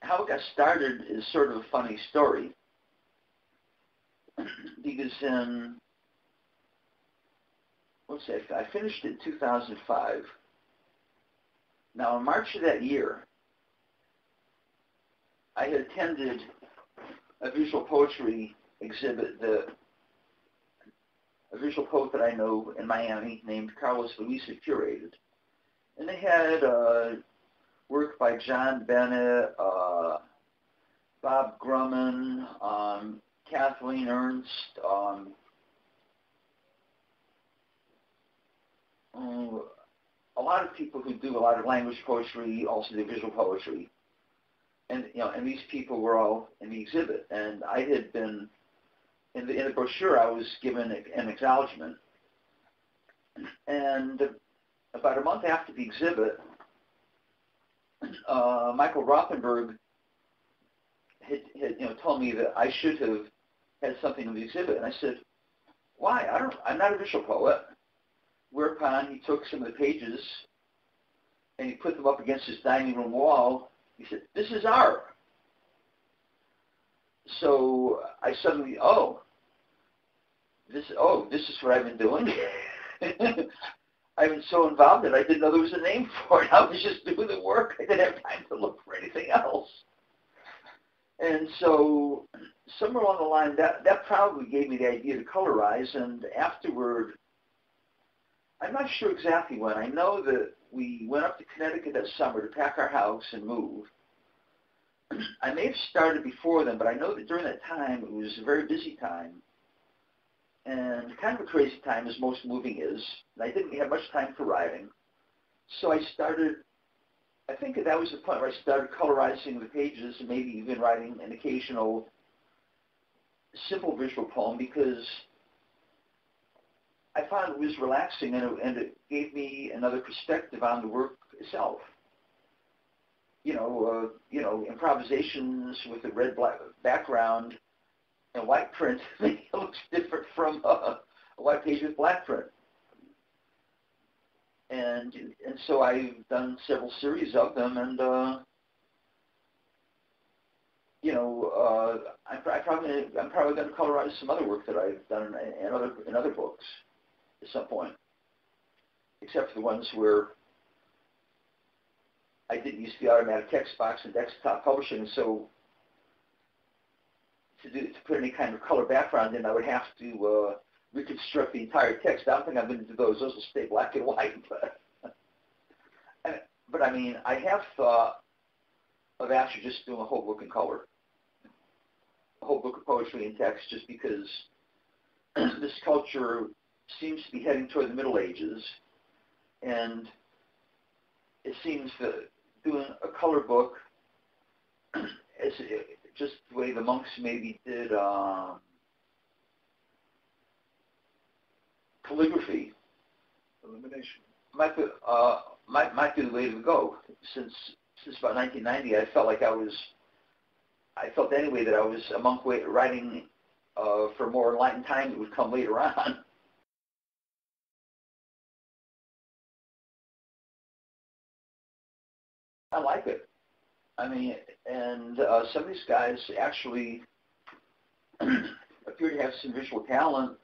how it got started is sort of a funny story. Because I finished in 2005. Now, in March of that year, I had attended a visual poetry exhibit a visual poet that I know in Miami named Carlos Luis had curated. And they had work by John Bennett, Bob Grumman, Kathleen Ernst, a lot of people who do a lot of language poetry, also do visual poetry. And and these people were all in the exhibit. And I had been in the brochure. I was given an acknowledgement. And about a month after the exhibit, Michael Rothenberg had told me that I should have had something in the exhibit. And I said, why? I'm not a visual poet. Whereupon he took some of the pages and he put them up against his dining room wall. He said, this is art. So I suddenly, this is what I've been doing. I've been so involved that I didn't know there was a name for it. I was just doing the work. I didn't have time to look for anything else. And so somewhere along the line, that probably gave me the idea to colorize. And afterward, I'm not sure exactly when. I know that we went up to Connecticut that summer to pack our house and move. I may have started before then, but I know that during that time, it was a very busy time. And kind of a crazy time, as most moving is. And I didn't have much time for writing. So I started, I think that was the point where I started colorizing the pages and maybe even writing an occasional simple visual poem, because I found it was relaxing and it gave me another perspective on the work itself. Improvisations with a red-black background and white print it looks different from a white page with black print. And so I've done several series of them, and I'm probably going to colorize some other work that I've done in other books at some point, except for the ones where I didn't use the automatic text box and desktop publishing, so to put any kind of color background in, I would have to reconstruct the entire text. I don't think I'm going to do those. Those will stay black and white. But I mean, I have thought of actually just doing a whole book in color, a whole book of poetry and text, just because this culture seems to be heading toward the Middle Ages, and it seems that doing a color book is just the way the monks maybe did calligraphy. Elimination. Might be the way to go. Since about 1990, I felt anyway that I was a monk writing for more enlightened time that would come later on. I like it. I mean, and some of these guys actually appear to have some visual talent,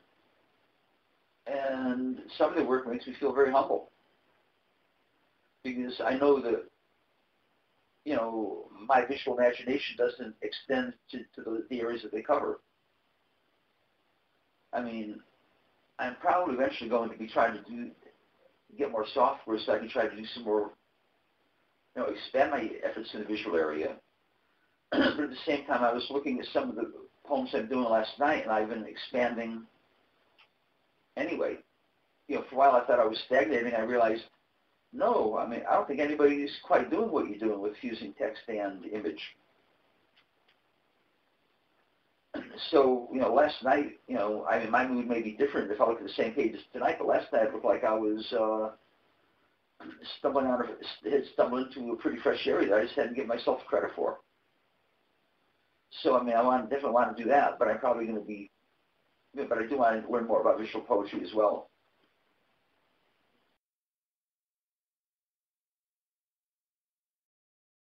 and some of their work makes me feel very humble, because I know that, my visual imagination doesn't extend to the areas that they cover. I mean, I'm probably eventually going to be trying to get more software so I can try to do some more, expand my efforts in the visual area. But at the same time, I was looking at some of the poems I'm doing last night, and I've been expanding anyway. For a while I thought I was stagnating. I realized, no, I mean, I don't think anybody's quite doing what you're doing with fusing text and image. So, last night, I mean, my mood may be different if I look at the same page as tonight, but last night it looked like I was stumbling into a pretty fresh area that I just hadn't given myself credit for. So, I mean, definitely want to do that, but I'm probably going to be, but I do want to learn more about visual poetry as well.